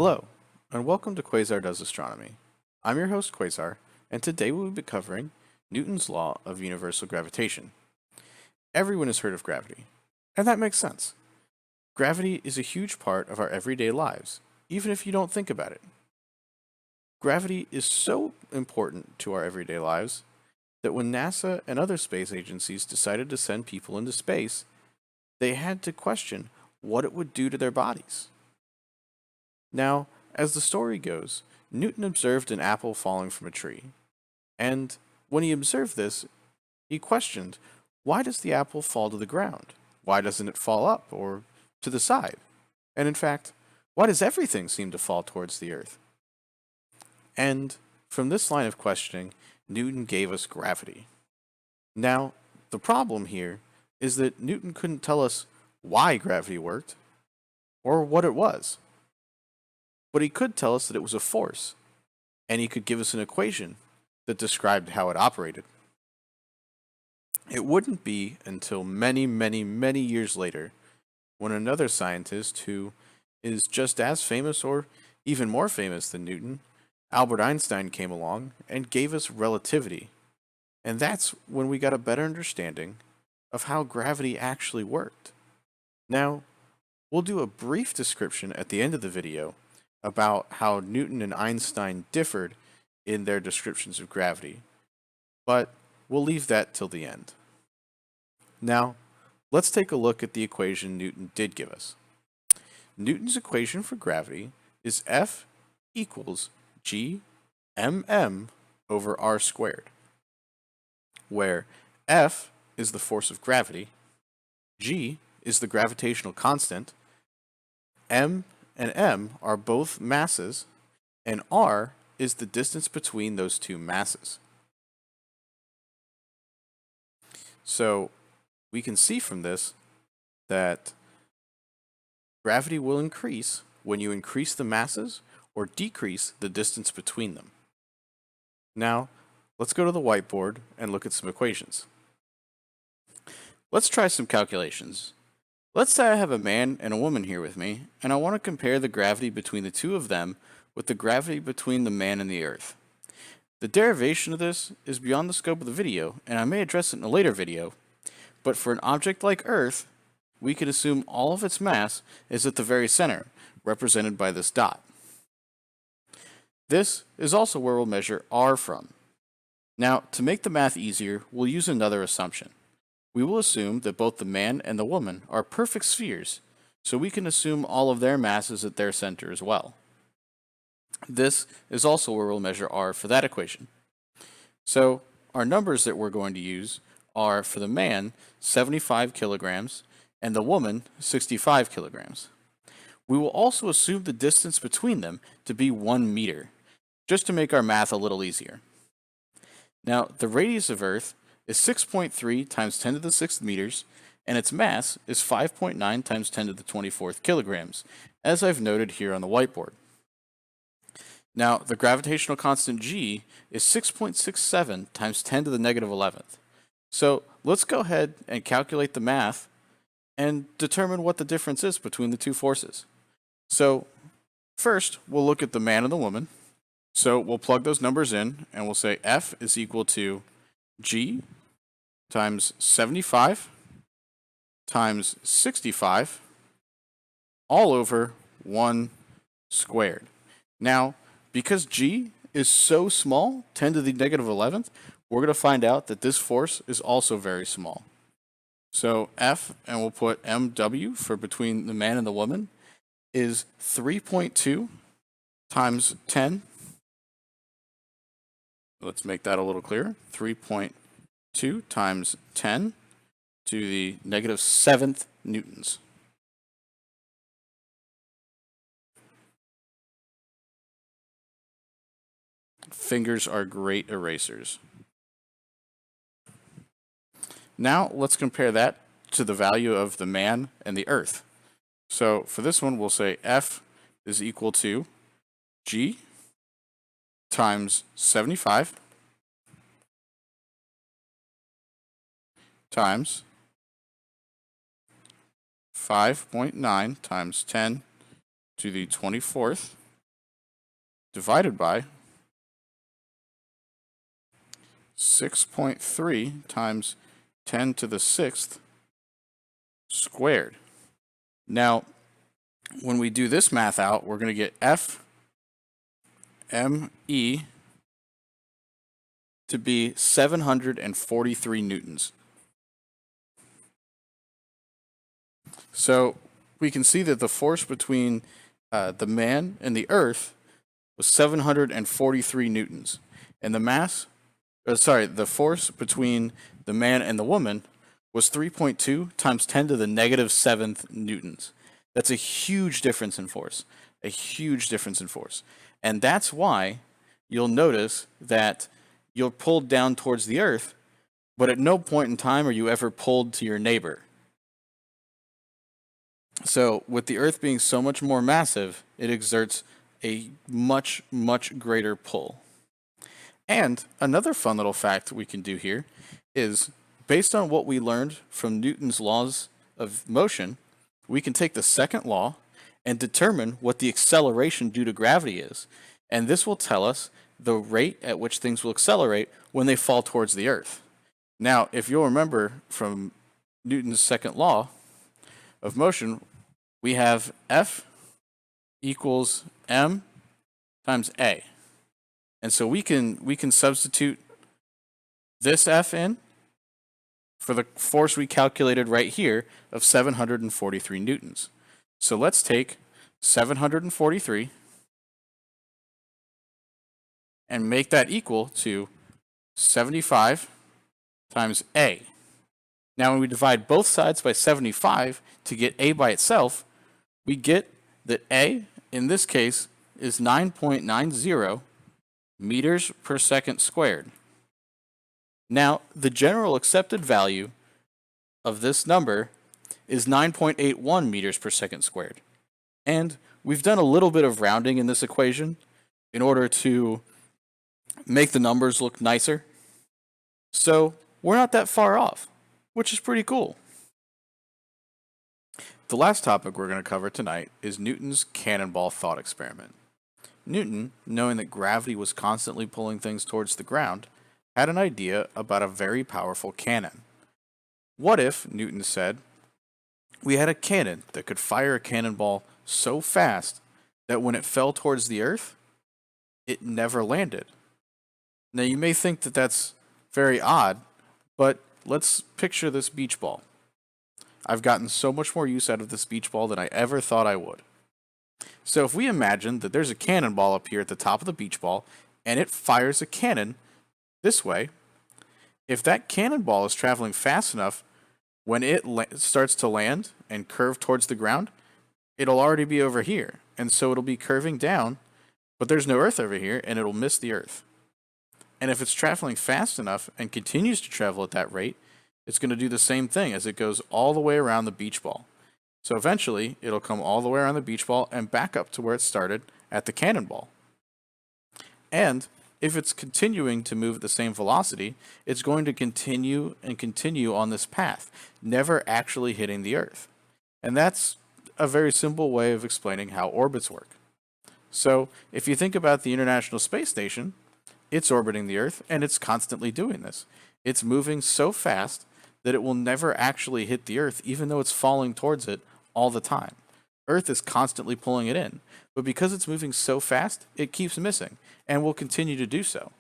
Hello, and welcome to Quasar Does Astronomy. I'm your host, Quasar, and today we will be covering Newton's Law of Universal Gravitation. Everyone has heard of gravity, and that makes sense. Gravity is a huge part of our everyday lives, even if you don't think about it. Gravity is so important to our everyday lives that when NASA and other space agencies decided to send people into space, they had to question what it would do to their bodies. Now, as the story goes, Newton observed an apple falling from a tree, and when he observed this, he questioned, why does the apple fall to the ground? Why doesn't it fall up or to the side? And in fact, why does everything seem to fall towards the earth? And from this line of questioning, Newton gave us gravity. Now, the problem here is that Newton couldn't tell us why gravity worked or what it was. But he could tell us that it was a force, and he could give us an equation that described how it operated. It wouldn't be until many years later when another scientist who is just as famous or even more famous than Newton, Albert Einstein, came along and gave us relativity. And that's when we got a better understanding of how gravity actually worked. Now, we'll do a brief description at the end of the video about how Newton and Einstein differed in their descriptions of gravity, but we'll leave that till the end. Now, let's take a look at the equation Newton did give us. Newton's equation for gravity is F equals G mm over r squared, where F is the force of gravity, G is the gravitational constant, m and m are both masses, and r is the distance between those two masses. So we can see from this that gravity will increase when you increase the masses or decrease the distance between them. Now, let's go to the whiteboard and look at some equations. Let's try some calculations. Let's say I have a man and a woman here with me, and I want to compare the gravity between the two of them with the gravity between the man and the earth. The derivation of this is beyond the scope of the video, and I may address it in a later video, but for an object like Earth, we could assume all of its mass is at the very center, represented by this dot. This is also where we'll measure r from. Now, to make the math easier, we'll use another assumption. We will assume that both the man and the woman are perfect spheres, so we can assume all of their masses at their center as well. This is also where we'll measure r for that equation. So our numbers that we're going to use are, for the man, 75 kilograms, and the woman, 65 kilograms. We will also assume the distance between them to be 1 meter, just to make our math a little easier. Now, the radius of Earth is 6.3 times 10 to the 6th meters, and its mass is 5.9 times 10 to the 24th kilograms, as I've noted here on the whiteboard. Now, the gravitational constant G is 6.67 times 10 to the negative 11th. So let's go ahead and calculate the math and determine what the difference is between the two forces. So first, we'll look at the man and the woman. So we'll plug those numbers in, and we'll say F is equal to G times 75 times 65 all over 1 squared. Now, because G is so small, 10 to the negative 11th, we're going to find out that this force is also very small. So F, and we'll put MW for between the man and the woman, is 3.2 times 10. Let's make that a little clearer. 3.2 times 10 to the negative 7th newtons. Fingers are great erasers. Now let's compare that to the value of the man and the earth. So for this one, we'll say F is equal to G times 75 times 5.9 times 10 to the 24th divided by 6.3 times 10 to the 6th squared. Now, when we do this math out, we're going to get F ME to be 743 newtons. So we can see that the force between the man and the Earth was 743 newtons, and the force between the man and the woman was 3.2 times 10 to the negative 7th newtons. That's a huge difference in force, a huge difference in force. And that's why you'll notice that you're pulled down towards the Earth, but at no point in time are you ever pulled to your neighbor. So with the Earth being so much more massive, it exerts a much, much greater pull. And another fun little fact we can do here is, based on what we learned from Newton's laws of motion, we can take the second law and determine what the acceleration due to gravity is. And this will tell us the rate at which things will accelerate when they fall towards the Earth. Now, if you'll remember from Newton's second law of motion, we have F equals M times A. And so we can substitute this F in for the force we calculated right here of 743 newtons. So let's take 743 and make that equal to 75 times A. Now when we divide both sides by 75 to get A by itself, we get that A, in this case, is 9.90 meters per second squared. Now, the general accepted value of this number is 9.81 meters per second squared. And we've done a little bit of rounding in this equation in order to make the numbers look nicer. So we're not that far off, which is pretty cool. The last topic we're going to cover tonight is Newton's cannonball thought experiment. Newton, knowing that gravity was constantly pulling things towards the ground, had an idea about a very powerful cannon. What if, Newton said, we had a cannon that could fire a cannonball so fast that when it fell towards the Earth, it never landed? Now you may think that that's very odd, but let's picture this beach ball. I've gotten so much more use out of this beach ball than I ever thought I would. So if we imagine that there's a cannonball up here at the top of the beach ball, and it fires a cannon this way, if that cannonball is traveling fast enough, when it starts to land and curve towards the ground, it'll already be over here. And so it'll be curving down, but there's no Earth over here, and it'll miss the Earth. And if it's traveling fast enough and continues to travel at that rate, it's going to do the same thing as it goes all the way around the beach ball. So eventually, it'll come all the way around the beach ball and back up to where it started at the cannonball. And if it's continuing to move at the same velocity, it's going to continue and continue on this path, never actually hitting the Earth. And that's a very simple way of explaining how orbits work. So if you think about the International Space Station, it's orbiting the Earth and it's constantly doing this. It's moving so fast that it will never actually hit the Earth, even though it's falling towards it all the time. Earth is constantly pulling it in, but because it's moving so fast, it keeps missing, and will continue to do so.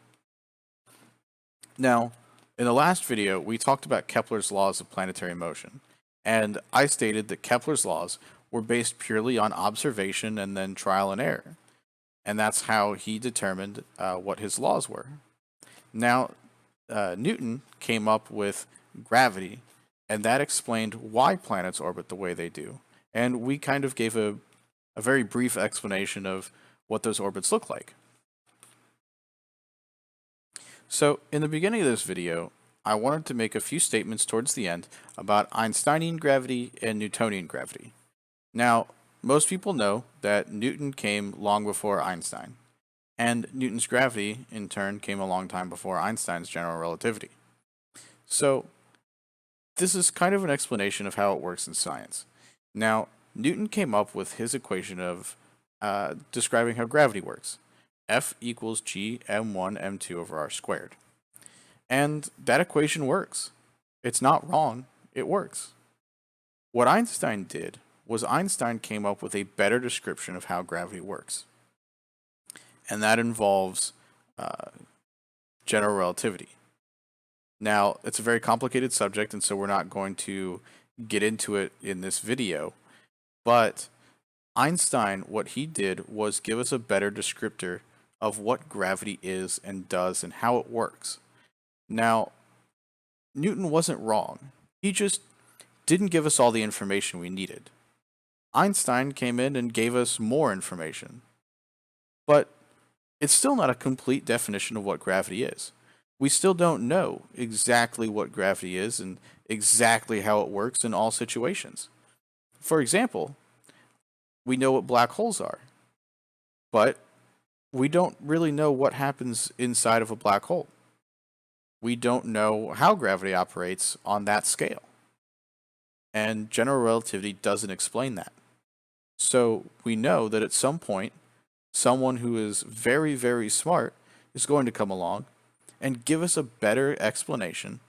Now, in the last video, we talked about Kepler's laws of planetary motion, and I stated that Kepler's laws were based purely on observation and then trial and error, and that's how he determined what his laws were. Now, Newton came up with gravity, and that explained why planets orbit the way they do. And we kind of gave a very brief explanation of what those orbits look like. So, in the beginning of this video, I wanted to make a few statements towards the end about Einsteinian gravity and Newtonian gravity. Now, most people know that Newton came long before Einstein, and Newton's gravity, in turn, came a long time before Einstein's general relativity. So, this is kind of an explanation of how it works in science. Now, Newton came up with his equation of describing how gravity works. F equals g m1 m2 over r squared. And that equation works. It's not wrong, it works. What Einstein did was Einstein came up with a better description of how gravity works. And that involves general relativity. Now, it's a very complicated subject, and so we're not going to get into it in this video, but Einstein, what he did was give us a better descriptor of what gravity is and does and how it works. Now, Newton wasn't wrong. He just didn't give us all the information we needed. Einstein came in and gave us more information. But it's still not a complete definition of what gravity is. We still don't know exactly what gravity is and exactly how it works in all situations. For example, we know what black holes are, but we don't really know what happens inside of a black hole. We don't know how gravity operates on that scale. And general relativity doesn't explain that. So we know that at some point, someone who is very, very smart is going to come along and give us a better explanation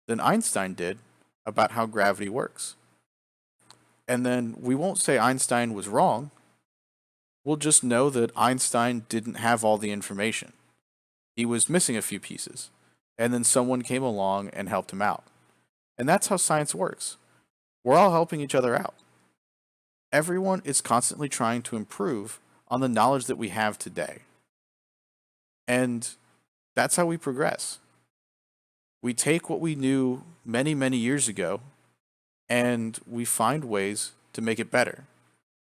than Einstein did about how gravity works. And then we won't say Einstein was wrong. We'll just know that Einstein didn't have all the information. He was missing a few pieces. And then someone came along and helped him out. And that's how science works. We're all helping each other out. Everyone is constantly trying to improve on the knowledge that we have today. And that's how we progress. We take what we knew many, many years ago and we find ways to make it better.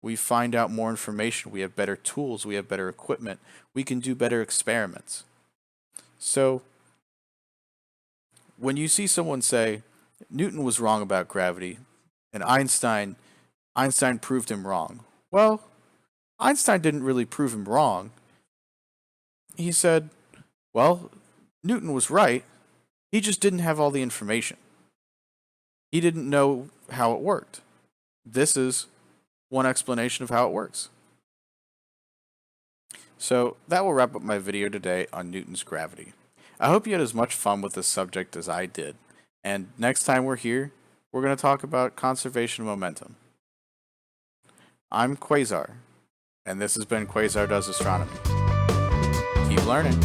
We find out more information. We have better tools. We have better equipment. We can do better experiments. So, when you see someone say, Newton was wrong about gravity, and Einstein proved him wrong. Well, Einstein didn't really prove him wrong. He said, well, Newton was right. He just didn't have all the information. He didn't know how it worked. This is one explanation of how it works. So that will wrap up my video today on Newton's gravity. I hope you had as much fun with this subject as I did. And next time we're here, we're going to talk about conservation of momentum. I'm Quasar, and this has been Quasar Does Astronomy. Keep learning.